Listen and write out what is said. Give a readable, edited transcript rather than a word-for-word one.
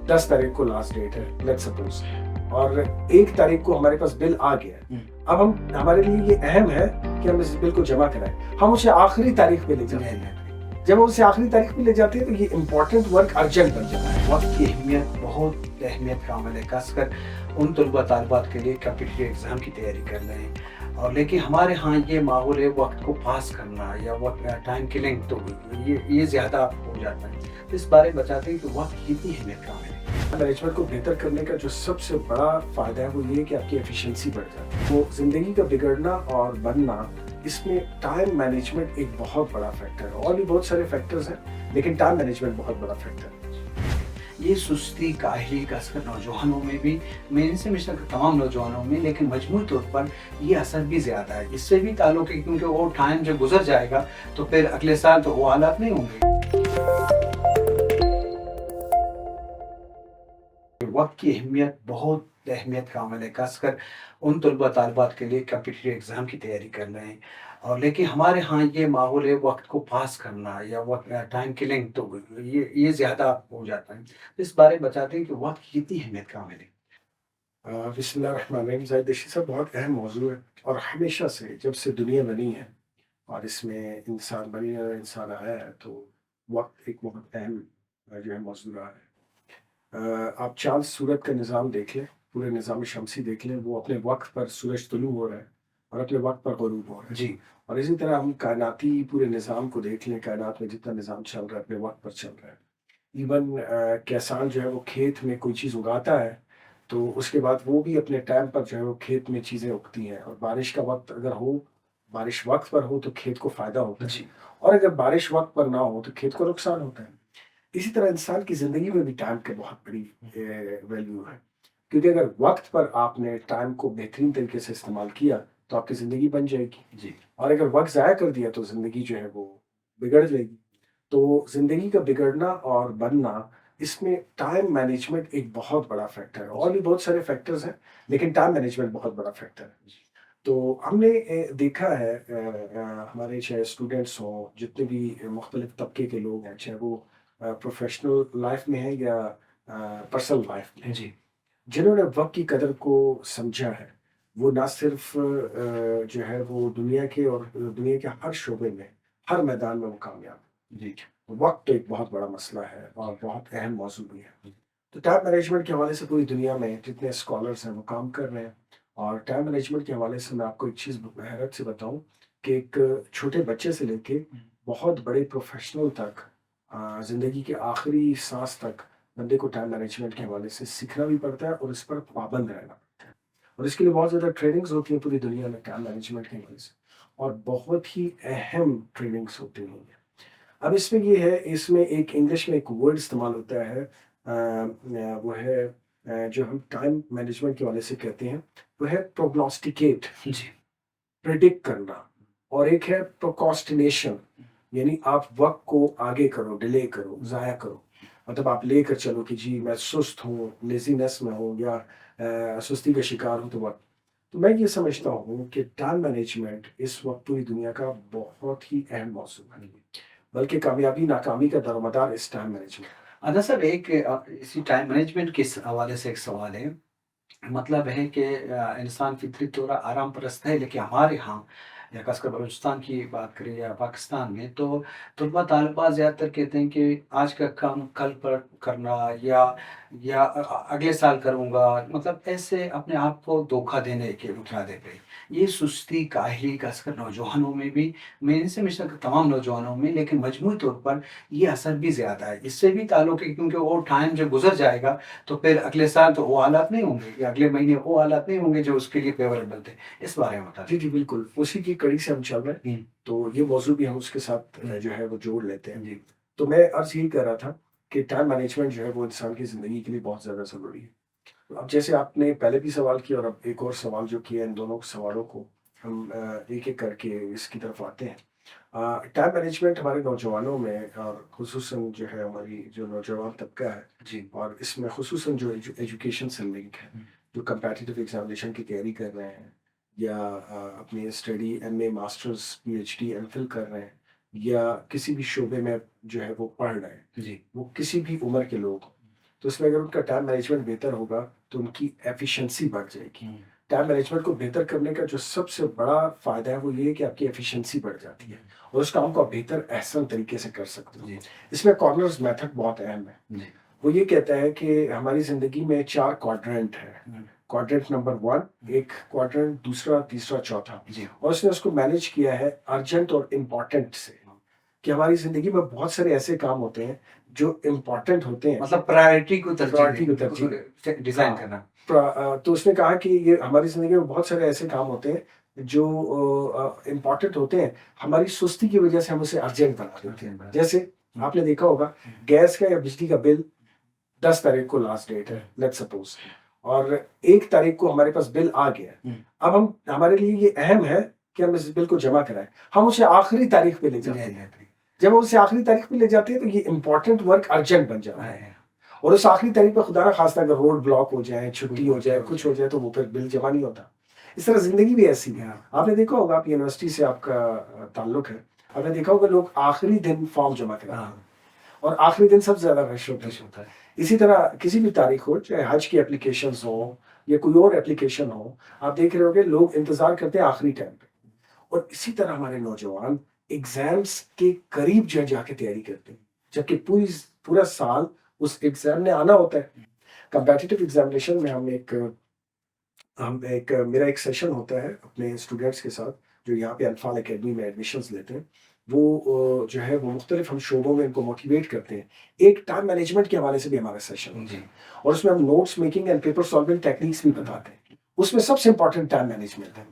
10 تاریخ کو last date ہے لیٹ سپوز، اور 1 تاریخ کو ہمارے پاس بل آ گیا ہے. اب ہمارے لیے یہ اہم ہے کہ ہم اس بل کو جمع کرائیں. ہم اسے آخری تاریخ پہ لے جاتے ہیں. جب ہم اسے آخری تاریخ پہ لے جاتے ہیں تو یہ امپورٹنٹ ورک ارجنٹ بن جاتا ہے. وقت کی اہمیت بہت اہمیت کا عمل ہے، خاص کر ان طلباء طالبات کے لیے کمپٹیٹیو ایگزام کی تیاری کر رہے ہیں. اور لیکن ہمارے ہاں یہ ماحول ہے وقت کو پاس کرنا یا وقت ٹائم کلنگ، تو یہ زیادہ ہو جاتا ہے. تو اس بارے میں بتاتے ہیں کہ وقت کتنی اہمیت کا عمل ہے. مینجمنٹ کو بہتر کرنے کا جو سب سے بڑا فائدہ ہے وہ یہ کہ آپ کی ایفیشنسی بڑھ جاتی ہے. وہ زندگی کا بگڑنا اور بننا، اس میں ٹائم مینجمنٹ ایک بہت بڑا فیکٹر ہے. اور بھی بہت سارے فیکٹرز ہیں لیکن ٹائم مینجمنٹ بہت بڑا فیکٹر ہے. یہ سستی کاہلی خاص کر نوجوانوں میں بھی، میں ان سے مشتاق تمام نوجوانوں میں، لیکن مجموعی طور پر یہ اثر بھی زیادہ ہے. اس سے بھی تعلق ہے کیونکہ وہ ٹائم جب گزر جائے گا تو پھر اگلے سال تو وہ حالات نہیں ہوں گے. وقت کی اہمیت بہت اہمیت کا عمل ہے، خاص کر ان طلباء طالبات کے لیے کمپٹیٹیو ایگزام کی تیاری کر رہے ہیں. اور لیکن ہمارے ہاں یہ ماحول ہے وقت کو پاس کرنا یا وقت ٹائم کلنگ، تو یہ زیادہ ہو جاتا ہے. اس بارے میں بتاتے ہیں کہ وقت کتنی اہمیت کا عمل ہے. بسم اللہ الرحمن الرحیم. زاہد دیشی صاحب، بہت اہم موضوع ہے اور ہمیشہ سے جب سے دنیا بنی ہے اور اس میں انسان بنی ہے، انسان آیا ہے، تو وقت ایک بہت اہم جو ہے موضوع رہا ہے. آپ چاند سورج کا نظام دیکھ لیں، پورے نظام شمسی دیکھ لیں، وہ اپنے وقت پر سورج طلوع ہو رہا ہے اور اپنے وقت پر غروب ہو رہا ہے. جی. اور اسی طرح ہم کائناتی پورے نظام کو دیکھ لیں، کائنات میں جتنا نظام چل رہا ہے اپنے وقت پر چل رہا ہے. ایون کسان جو ہے وہ کھیت میں کوئی چیز اگاتا ہے تو اس کے بعد وہ بھی اپنے ٹائم پر جو ہے وہ کھیت میں چیزیں اگتی ہیں. اور بارش کا وقت اگر ہو، بارش وقت پر ہو تو کھیت کو فائدہ ہوتا ہے. جی. اور اگر بارش وقت پر نہ ہو تو کھیت کو نقصان ہوتا ہے. اسی طرح انسان کی زندگی میں بھی ٹائم کی بہت بڑی ویلیو ہے، کیونکہ اگر وقت پر آپ نے ٹائم کو بہترین طریقے سے استعمال کیا تو آپ کی زندگی بن جائے گی. جی. اور اگر وقت ضائع کر دیا تو زندگی جو ہے وہ بگڑ جائے گی. تو زندگی کا بگڑنا اور بننا، اس میں ٹائم مینجمنٹ ایک بہت بڑا فیکٹر ہے. اور بھی بہت سارے فیکٹرز ہیں لیکن ٹائم مینجمنٹ بہت بڑا فیکٹر ہے. تو ہم نے دیکھا ہے ہمارے چاہے اسٹوڈنٹس ہوں، جتنے بھی مختلف طبقے کے لوگ ہیں، چاہے وہ پروفیشنل لائف میں ہیں یا پرسنل لائف میں، جی. جنہوں نے وقت کی قدر کو سمجھا ہے، وہ نہ صرف جو ہے وہ دنیا کے اور دنیا کے ہر شعبے میں، ہر میدان میں وہ کامیاب ہے. جی. وقت تو ایک بہت بڑا مسئلہ ہے اور بہت اہم موضوع بھی ہے. تو ٹائم مینجمنٹ کے حوالے سے پوری دنیا میں جتنے اسکالرس ہیں وہ کام کر رہے ہیں. اور ٹائم مینجمنٹ کے حوالے سے میں آپ کو ایک چیز حیرت سے بتاؤں کہ ایک چھوٹے بچے سے لے کے بہت بڑے پروفیشنل تک، زندگی کے آخری سانس تک بندے کو ٹائم مینجمنٹ کے حوالے سے سیکھنا بھی پڑتا ہے اور اس پر پابند رہنا پڑتا ہے. اور اس کے لیے بہت زیادہ ٹریننگز ہوتی ہیں پوری دنیا میں ٹائم مینجمنٹ کے حوالے سے، اور بہت ہی اہم ٹریننگز ہوتی ہیں. اب اس میں یہ ہے، اس میں ایک انگلش میں ایک ورڈ استعمال ہوتا ہے، وہ ہے جو ہم ٹائم مینجمنٹ کے حوالے سے کہتے ہیں، وہ ہے پروگنوسٹیکیٹ، جی. پریڈکٹ کرنا. اور ایک ہے پروکاسٹینیشن، یعنی آپ وقت کو آگے کرو، ڈیلے کرو، ضائع کرو. مطلب آپ لے کر چلو کہ جی میں سست ہوں، لیزینس میں ہوں یا سستی کا شکار ہوں. تو میں یہ سمجھتا ہوں کہ ٹائم مینجمنٹ اس وقت پوری دنیا کا بہت ہی اہم موضوع ہے، بلکہ کامیابی ناکامی کا دارومدار اس ٹائم مینجمنٹ. ادا صاحب، ایک اسی ٹائم مینجمنٹ کے حوالے سے ایک سوال ہے. مطلب ہے کہ انسان فطری طور آرام پرست ہے، لیکن ہمارے ہاں یا خاص کر بلوچستان کی بات کریں یا پاکستان میں، تو طلباء طالبات زیادہ تر کہتے ہیں کہ آج کا کام کل پر کرنا یا اگلے سال کروں گا. مطلب ایسے اپنے آپ کو دھوکہ دینے کے ارادے پہ یہ سستی کاہلی خاص کر نوجوانوں میں بھی، میں ان سے مشتاق تمام نوجوانوں میں، لیکن مجموعی طور پر یہ اثر بھی زیادہ ہے. اس سے بھی تعلق ہے کیونکہ وہ ٹائم جب گزر جائے گا تو پھر اگلے سال تو وہ حالات نہیں ہوں گے یا اگلے مہینے وہ حالات نہیں ہوں گے جو اس کے لیے فیوریبل تھے. اس بارے میں بتا جی جی بالکل، اسی کی کڑی سے ہم چل رہے ہیں. تو یہ موضوع بھی ہم اس کے ساتھ جو ہے وہ جوڑ لیتے ہیں. جی. تو میں عرض یہی کر رہا تھا کہ ٹائم مینجمنٹ جو ہے وہ انسان کی زندگی کے لیے بہت زیادہ ضروری ہے. اب جیسے آپ نے پہلے بھی سوال کیا اور اب ایک اور سوال جو کیا، ان دونوں سوالوں کو ہم ایک ایک کر کے اس کی طرف آتے ہیں. ٹائم مینجمنٹ ہمارے نوجوانوں میں، اور خصوصاً جو ہے ہماری جو نوجوان طبقہ ہے، جی. اور اس میں خصوصاً جو ایجوکیشن سے لنک ہے، جو کمپیٹیٹیو ایگزامینیشن کی تیاری کر رہے ہیں یا اپنی study M A masters P H D M phil کر رہے ہیں یا کسی بھی شعبے میں جو ہے وہ پڑھ رہے ہیں، جی. وہ کسی بھی عمر کے لوگ، تو اس میں اگر ان کا ٹائم مینجمنٹ بہتر ہوگا تو ان کی ایفیشنسی بڑھ جائے گی. ٹائم مینجمنٹ کو بہتر کرنے کا جو سب سے بڑا فائدہ ہے وہ یہ ہے کہ آپ کی ایفیشنسی بڑھ جاتی ہے اور اس کام کو آپ بہتر احسن طریقے سے کر سکتے ہو. جی اس میں کارنرز میتھڈ بہت اہم ہے. جی وہ یہ کہتا ہے کہ ہماری زندگی میں 4 کوادرنٹ ہے. کوادرنٹ نمبر 1 ایک کوادرنٹ، دوسرا، تیسرا، چوتھا. جی اور اس نے اس کو مینج کیا ہے ارجنٹ اور امپورٹنٹ سے، کہ ہماری زندگی میں بہت سارے ایسے کام ہوتے ہیں جو امپورٹنٹ ہوتے ہیں. مطلب پرائرٹی کو Priority کو ترجیح ڈیزائن ہاں. کرنا. تو اس نے کہا کہ یہ ہماری زندگی میں بہت سارے ایسے کام ہوتے ہیں جو امپورٹنٹ ہوتے ہیں، ہماری سستی کی وجہ سے ہم اسے ارجنٹ بنا دیتے ہیں. جیسے آپ نے دیکھا ہوگا گیس کا یا بجلی کا بل 10 تاریخ کو لاسٹ ڈیٹ ہے لیٹ سپوز، اور 1 تاریخ کو ہمارے پاس بل آ گیا ہے. اب ہمارے لیے یہ اہم ہے کہ ہم اس بل کو جمع کرائیں. ہم اسے آخری تاریخ پہ لے جاتے ہیں. جب ہم اسے آخری تاریخ پہ لے جاتے ہیں تو یہ امپورٹنٹ ورک ارجنٹ بن جاتا ہے، اور اس آخری تاریخ پہ خدا نہ خواستہ اگر روڈ بلاک ہو جائے، چھٹی ہو جائے، کچھ ہو جائے تو وہ پھر بل جمع نہیں ہوتا. اس طرح زندگی بھی ایسی ہے. آپ نے دیکھا ہوگا، آپ یونیورسٹی سے آپ کا تعلق ہے، آپ نے دیکھا ہوگا لوگ آخری دن فارم جمع کراتے ہیں اور آخری دن سب سے زیادہ رش ہوتا ہے. اسی طرح کسی بھی تاریخ ہو، چاہے حج کی اپلیکیشنز ہو یا کوئی اور اپلیکیشن ہو، آپ دیکھ رہے ہو کہ لوگ انتظار کرتے ہیں آخری ٹائم پہ. اور اسی طرح ہمارے نوجوان ایگزامس کے قریب جا کے تیاری کرتے ہیں، جبکہ پورا سال اس ایگزام نے آنا ہوتا ہے. کمپیٹیٹیو ایگزامینیشن میں میرا ایک سیشن ہوتا ہے اپنے اسٹوڈنٹس کے ساتھ جو یہاں پہ انفال اکیڈمی میں ایڈمیشنز لیتے ہیں. وہ جو ہے وہ مختلف ہم شعبوں میں ان کو موٹیویٹ کرتے ہیں. ایک ٹائم مینجمنٹ کے حوالے سے بھی ہمارا سیشن ہوتا ہے اور اس میں ہم notes making and paper solving techniques بھی بتاتے ہیں. اس میں سب سے امپورٹنٹ ٹائم مینجمنٹ ہے.